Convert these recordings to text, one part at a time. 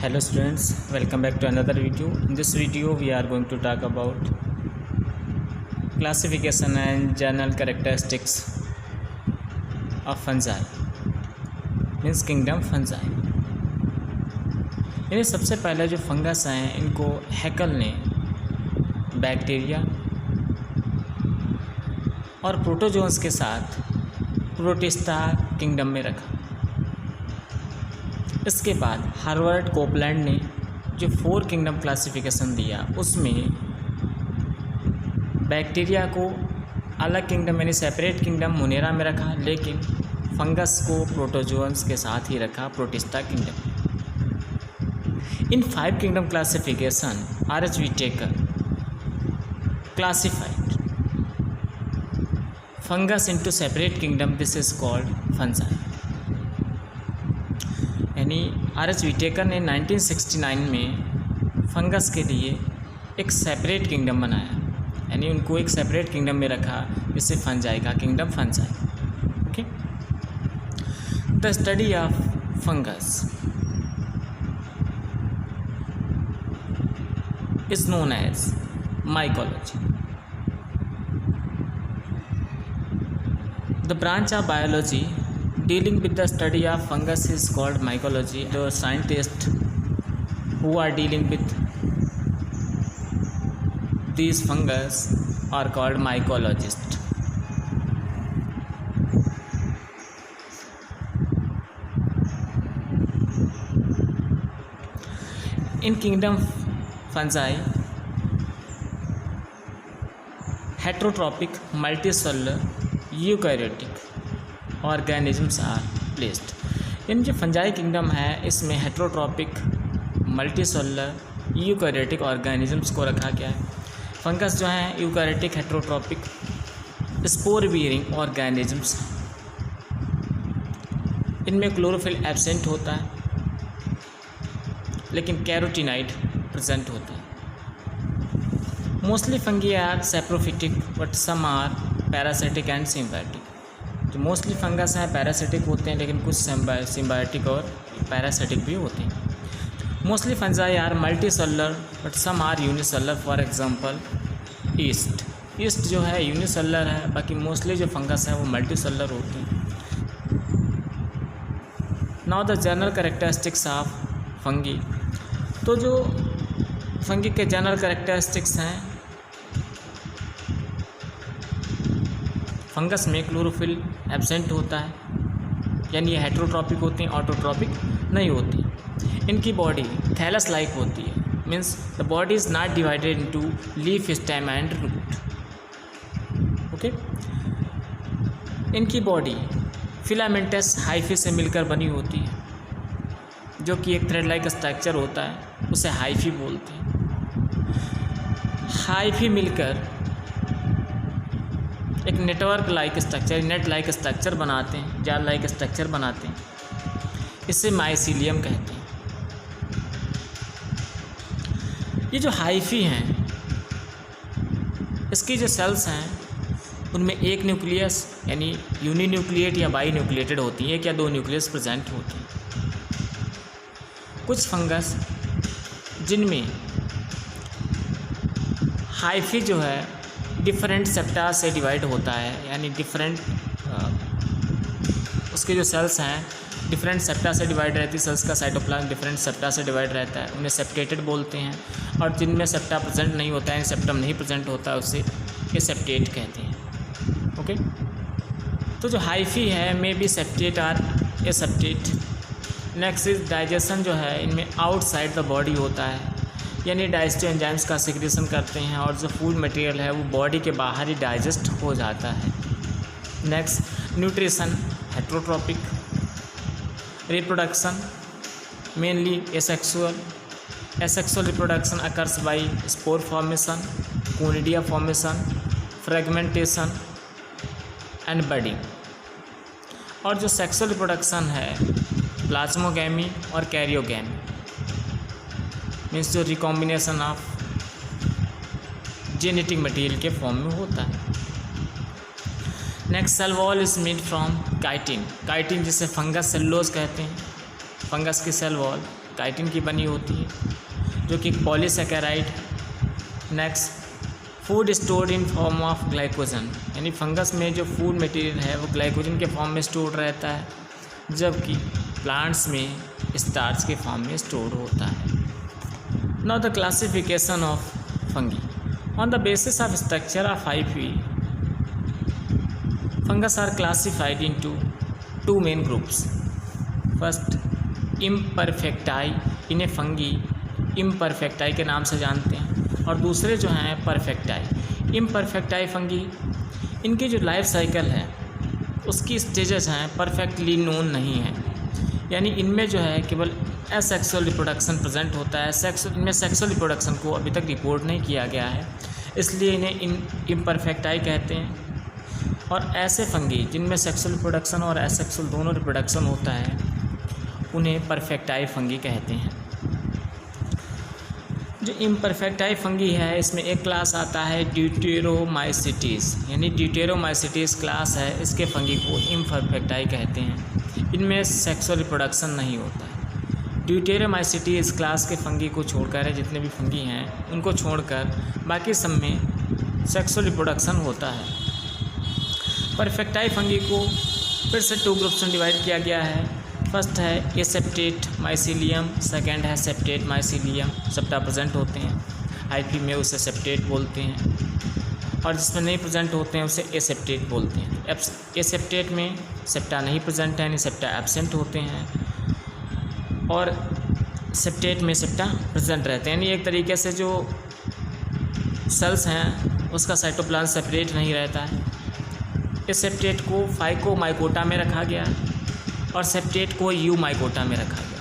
Hello students, welcome back to another video. In this video we are going to talk about classification and general characteristics of fungi, means kingdom fungi. इन्हें सबसे पहले जो fungus हैं इनको हैकल ने bacteria और protozoans के साथ प्रोटिस्टा किंगडम में रखा। इसके बाद हार्वर्ड कोपलैंड ने जो 4 किंगडम क्लासिफिकेशन दिया उसमें बैक्टीरिया को अलग किंगडम यानी सेपरेट किंगडम मोनेरा में रखा, लेकिन फंगस को प्रोटोजोन्स के साथ ही रखा protista kingdom. In 5 kingdom classification R.H. Whittaker classified fungus into separate kingdom. This is called fungi. यानी R.H. Whittaker ने 1969 में फंगस के लिए एक सेपरेट किंगडम बनाया, यानी उनको एक सेपरेट किंगडम में रखा जिससे फंजाई का kingdom fungi. Okay, the study of fungus is known as mycology. The branch of biology dealing with the study of fungus is called mycology. The scientists who are dealing with these fungus are called mycologists. In kingdom fungi, heterotrophic, multicellular, eukaryotic organisms are placed. In जो fungi kingdom है इसमें heterotrophic, multicellular, eukaryotic organisms को रखा गया है। Fungus जो हैं eukaryotic, heterotrophic, spore bearing organisms. इनमें क्लोरोफिल एब्सेंट होता है लेकिन कैरोटीनाइड प्रेजेंट होता है। Mostly fungi are saprophytic but some are parasitic and symbiotic. जो मोस्टली फंगस हैं पैरासिटिक होते हैं लेकिन कुछ सिम्बायोटिक और पैरासिटिक भी होते हैं। Mostly fungi are multi cellular but some are unicellular. For example yeast जो है यूनिसेलुलर है, बाकी मोस्टली जो फंगस है वो मल्टी सेलुलर होते हैं। Now the general characteristics of fungi. तो जो फंगी के जनरल कैरेक्टरिस्टिक्स हैं, फंगस में क्लोरोफिल एब्सेंट होता है, यानी ये हेट्रोट्रॉपिक होते हैं, ऑटोट्रॉपिक नहीं होती। इनकी बॉडी थैलस लाइक होती है, means the body is not divided into leaf, stem and root. Okay, इनकी बॉडी फिलामेंटस हाइफी से मिलकर बनी होती है, जो कि एक थ्रेड लाइक स्ट्रक्चर होता है, उसे हाइफी बोलते हैं। हाइफी मिलकर एक network like structure, net like structure बनाते हैं, जाल लाइक स्ट्रक्चर बनाते हैं, इसे माइसीलियम कहते हैं। ये जो हाइफी हैं इसकी जो सेल्स हैं उनमें एक न्यूक्लियस यानी यूनिन्यूक्लिएट या बाई न्यूक्लिएटेड होती है, एक या 2 न्यूक्लियस प्रेजेंट होते हैं। कुछ फंगस जिनमें हाइफी जो है डिफरेंट सेप्टा से डिवाइड होता है, यानी डिफरेंट उसके जो सेल्स हैं डिफरेंट सेप्टा से डिवाइड रहती है। सेल्स का साइटोप्लाज्म डिफरेंट सेप्टा से डिवाइड रहता है, उन्हें सेप्टेटेड बोलते हैं। और जिनमें सेप्टा प्रेजेंट नहीं होता है, सेप्टम नहीं प्रेजेंट होता है, उसे एसेप्टेट कहते हैं। ओके, तो जो हाइफी है मे बी सेप्टेट और एसेप्टेट। नेक्स्ट इज डाइजेशन जो है इनमें आउटसाइड द बॉडी होता है, यानी डाइजेस्टिव एंजाइम्स का सिक्रेशन करते हैं और जो फूड मटेरियल है वो बॉडी के बाहर ही डाइजेस्ट हो जाता है। Next nutrition heterotrophic. Reproduction mainly asexual reproduction occurs by spore formation, conidia formation, fragmentation and budding. और जो सेक्सुअल रिप्रोडक्शन है प्लाज्मोगैमी और कैरियोगैमी, मीन्स जो रिकॉम्बिनेशन ऑफ जेनेटिक मटेरियल के फॉर्म में होता है। Next, cell wall is made from chitin. Chitin जिसे फंगस सेलुलोज कहते हैं। फंगस की सेल वॉल काइटिन की बनी होती है जो कि एक पॉलीसेकेराइड है। Next, food stored in form of glycogen, यानी फंगस में जो फूड मटेरियल है वो ग्लाइकोजन के फॉर्म में स्टोर्ड रहता है, जबकि प्लांट्स में स्टार्च के फॉर्म में स्टोर्ड होता है। Now the classification of fungi on the basis of structure of 5P, fungus are classified into 2 main groups. First, imperfecti, इन्हें फंगी इम्परफेक्टाई के नाम से जानते हैं, और दूसरे जो हैं परफेक्टाई। इम्परफेक्टाई फंगी, इनकी जो लाइफ साइकिल है उसकी स्टेजेस हैं परफेक्टली नोन नहीं है, यानी इनमें जो है केवल एसेक्सुअल रिप्रोडक्शन प्रेजेंट होता है, इनमें सेक्सुअल रिप्रोडक्शन को अभी तक रिपोर्ट नहीं किया गया है, इसलिए इन्हें इम्परफेक्टाई कहते हैं। और ऐसे फंगी जिनमें सेक्सुअल रिप्रोडक्शन और एसेक्सुअल दोनों रिप्रोडक्शन होता है उन्हें परफेक्टाई फंगी कहते हैं। जो इम्परफेक्टाई फंगी है इसमें एक क्लास आता है ड्यूटेरोमाइसिटीज़, यानी ड्यूटेरोमाइसिटीज़ क्लास है, इसके फंगी को इम्परफेक्टाई कहते हैं। इनमें सेक्सुअल रिप्रोडक्शन नहीं होता है। ड्यूटेरोमाइसिटीज़ क्लास के फंगी को छोड़कर, जितने भी फंगी हैं उनको छोड़कर बाकी सब में सेक्सुअल रिप्रोडक्शन होता है। परफेक्टाई फंगी को फिर से 2 ग्रुप्स में डिवाइड किया गया है। फर्स्ट है एसेप्टेट माइसीलियम, सेकेंड है सेप्टेट माइसीलियम। सेप्टा प्रेजेंट होते हैं हाइफी में उसे सेप्टेट बोलते हैं, और जिसमें नहीं प्रेजेंट होते हैं उसे एसेप्टेट बोलते हैं। एसेप्टेट में सेप्टा नहीं प्रेजेंट है, यानी सेप्टा एब्सेंट होते हैं, और सेप्टेट में सेप्टा प्रेजेंट रहते हैं, यानी एक तरीके से जो सेल्स हैं उसका साइटोप्लाज्म सेपरेट नहीं रहता है। एसेप्टेट को फाइकोमाइकोटा में रखा गया है और सेप्टेट को यूमाइकोटा में रखा गया।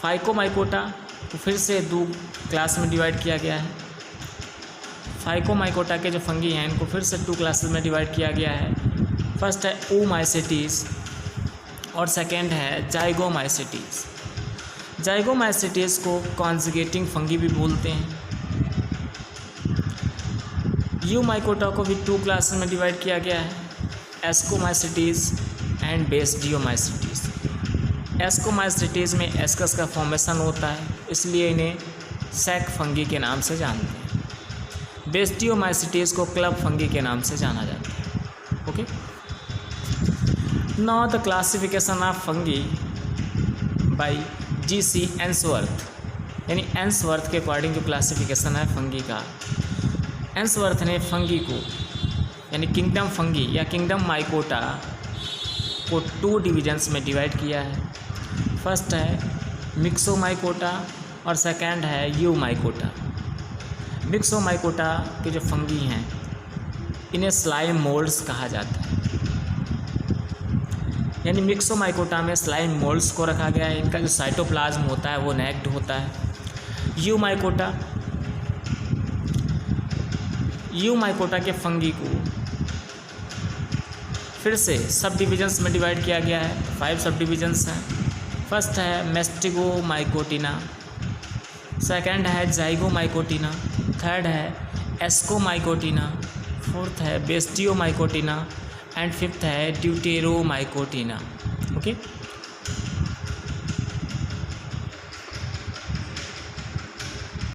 फाइकोमाइकोटा को फिर से 2 क्लास में डिवाइड किया गया है। फाइकोमाइकोटा के जो फंगी हैं इनको फिर से 2 क्लासेस में डिवाइड किया गया है। फर्स्ट है ओमाइसिटीज़ और सेकेंड है जाइगोमाइसिटीज़। जाइगोमाइसिटीज़ को कॉन्जुगेटिंग फंगी भी बोलते हैं। यूमाइकोटा को भी 2 क्लासेस में डिवाइड किया गया है, एस्कोमाइसिटीज़ एंड बेस्डियोमाइसिटीज़। एस्कोमाइसिटीज़ में एस्कस का फॉर्मेशन होता है, इसलिए इन्हें सैक फंगी के नाम से जानते हैं। बेस्डियोमाइसिटीज़ को क्लब फंगी के नाम से जाना जाता है। Okay, now the classification of fungi by G.C. Ainsworth, यानी एंसवर्थ के अकॉर्डिंग जो क्लासिफिकेशन है फंगी का, एंसवर्थ ने फंगी को यानी किंगडम फंगी या किंगडम माइकोटा को 2 डिविजन्स में डिवाइड किया है। फर्स्ट है मिक्सोमाइकोटा और सेकंड है यूमाइकोटा। मिक्सोमाइकोटा के जो फंगी हैं इन्हें स्लाइम मोल्ड्स कहा जाता है, यानी मिक्सोमाइकोटा में स्लाइम मोल्ड्स को रखा गया है। इनका जो साइटोप्लाज्म होता है वो नेक्ड होता है। यूमाइकोटा के फंगी को फिर से सब डिविजन्स में डिवाइड किया गया है। 5 सब डिविजन्स हैं। फर्स्ट है मेस्टिगोमाइकोटिना, सेकंड है जाइगोमाइकोटिना, थर्ड है एस्कोमाइकोटिना, फोर्थ है बेस्टियोमाइकोटिना एंड फिफ्थ है ड्यूटेरोमाइकोटिना। ओके।